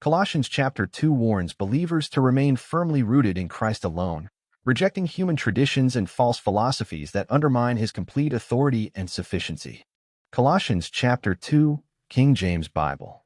Colossians Chapter 2 warns believers to remain firmly rooted in Christ alone, rejecting human traditions and false philosophies that undermine his complete authority and sufficiency. Colossians Chapter 2, King James Bible.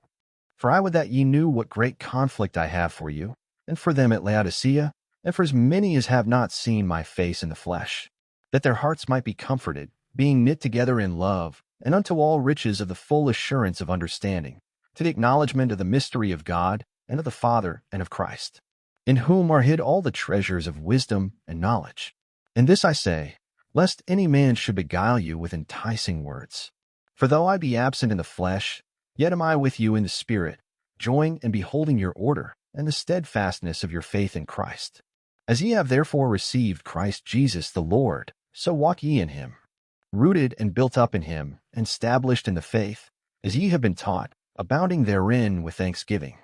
For I would that ye knew what great conflict I have for you, and for them at Laodicea, and for as many as have not seen my face in the flesh, that their hearts might be comforted, being knit together in love, and unto all riches of the full assurance of understanding, to the acknowledgement of the mystery of God, and of the Father, and of Christ, in whom are hid all the treasures of wisdom and knowledge. And this I say, lest any man should beguile you with enticing words. For though I be absent in the flesh, yet am I with you in the Spirit, joying and beholding your order, and the steadfastness of your faith in Christ. As ye have therefore received Christ Jesus the Lord, so walk ye in him, rooted and built up in him, and established in the faith, as ye have been taught, abounding therein with thanksgiving.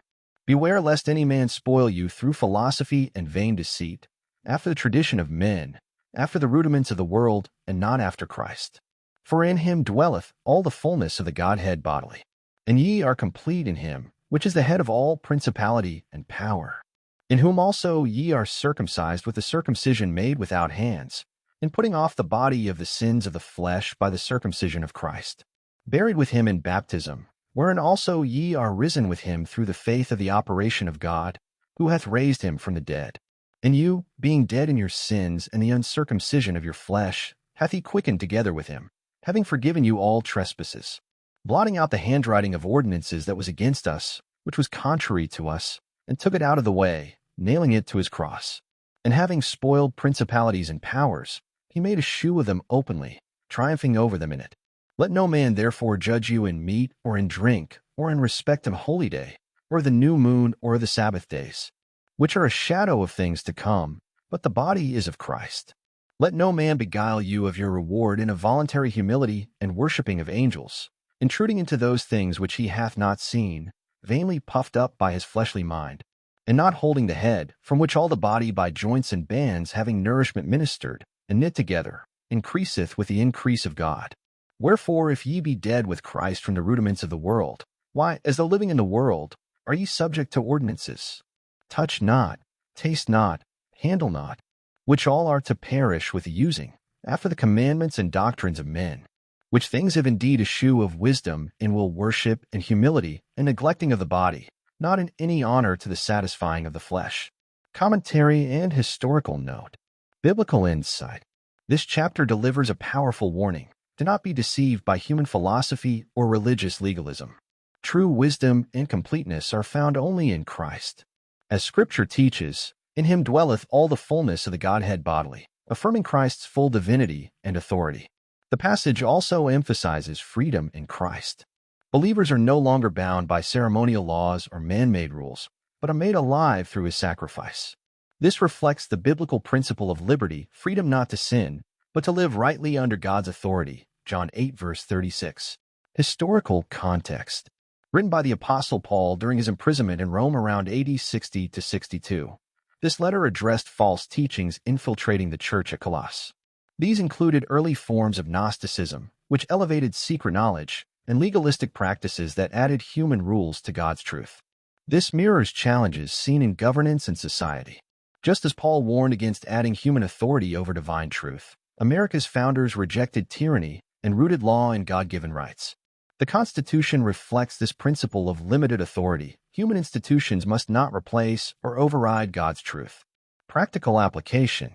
Beware lest any man spoil you through philosophy and vain deceit, after the tradition of men, after the rudiments of the world, and not after Christ. For in him dwelleth all the fullness of the Godhead bodily. And ye are complete in him, which is the head of all principality and power, in whom also ye are circumcised with the circumcision made without hands, in putting off the body of the sins of the flesh by the circumcision of Christ, buried with him in baptism, wherein also ye are risen with him through the faith of the operation of God, who hath raised him from the dead. And you, being dead in your sins and the uncircumcision of your flesh, hath he quickened together with him, having forgiven you all trespasses, blotting out the handwriting of ordinances that was against us, which was contrary to us, and took it out of the way, nailing it to his cross. And having spoiled principalities and powers, he made a shew of them openly, triumphing over them in it. Let no man therefore judge you in meat or in drink, or in respect of holy day, or the new moon, or the Sabbath days, which are a shadow of things to come, but the body is of Christ. Let no man beguile you of your reward in a voluntary humility and worshipping of angels, intruding into those things which he hath not seen, vainly puffed up by his fleshly mind, and not holding the head, from which all the body by joints and bands having nourishment ministered, and knit together, increaseth with the increase of God. Wherefore, if ye be dead with Christ from the rudiments of the world, why, as though living in the world, are ye subject to ordinances? Touch not, taste not, handle not, which all are to perish with the using, after the commandments and doctrines of men, which things have indeed a shew of wisdom, and will worship and humility, and neglecting of the body, not in any honor to the satisfying of the flesh. Commentary and historical note. Biblical insight. This chapter delivers a powerful warning. Do not be deceived by human philosophy or religious legalism. True wisdom and completeness are found only in Christ. As Scripture teaches, in him dwelleth all the fullness of the Godhead bodily, affirming Christ's full divinity and authority. The passage also emphasizes freedom in Christ. Believers are no longer bound by ceremonial laws or man-made rules, but are made alive through his sacrifice. This reflects the biblical principle of liberty, freedom not to sin, but to live rightly under God's authority. John 8, verse 36. Historical context. Written by the Apostle Paul during his imprisonment in Rome around AD 60 to 62. This letter addressed false teachings infiltrating the church at Colossus. These included early forms of Gnosticism, which elevated secret knowledge, and legalistic practices that added human rules to God's truth. This mirrors challenges seen in governance and society. Just as Paul warned against adding human authority over divine truth, America's founders rejected tyranny and rooted law in God-given rights. The Constitution reflects this principle of limited authority. Human institutions must not replace or override God's truth. Practical application.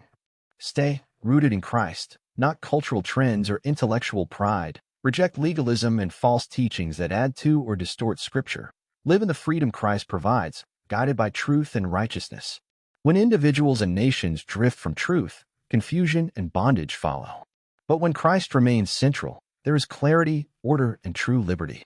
Stay rooted in Christ, not cultural trends or intellectual pride. Reject legalism and false teachings that add to or distort Scripture. Live in the freedom Christ provides, guided by truth and righteousness. When individuals and nations drift from truth, confusion and bondage follow. But when Christ remains central, there is clarity, order, and true liberty.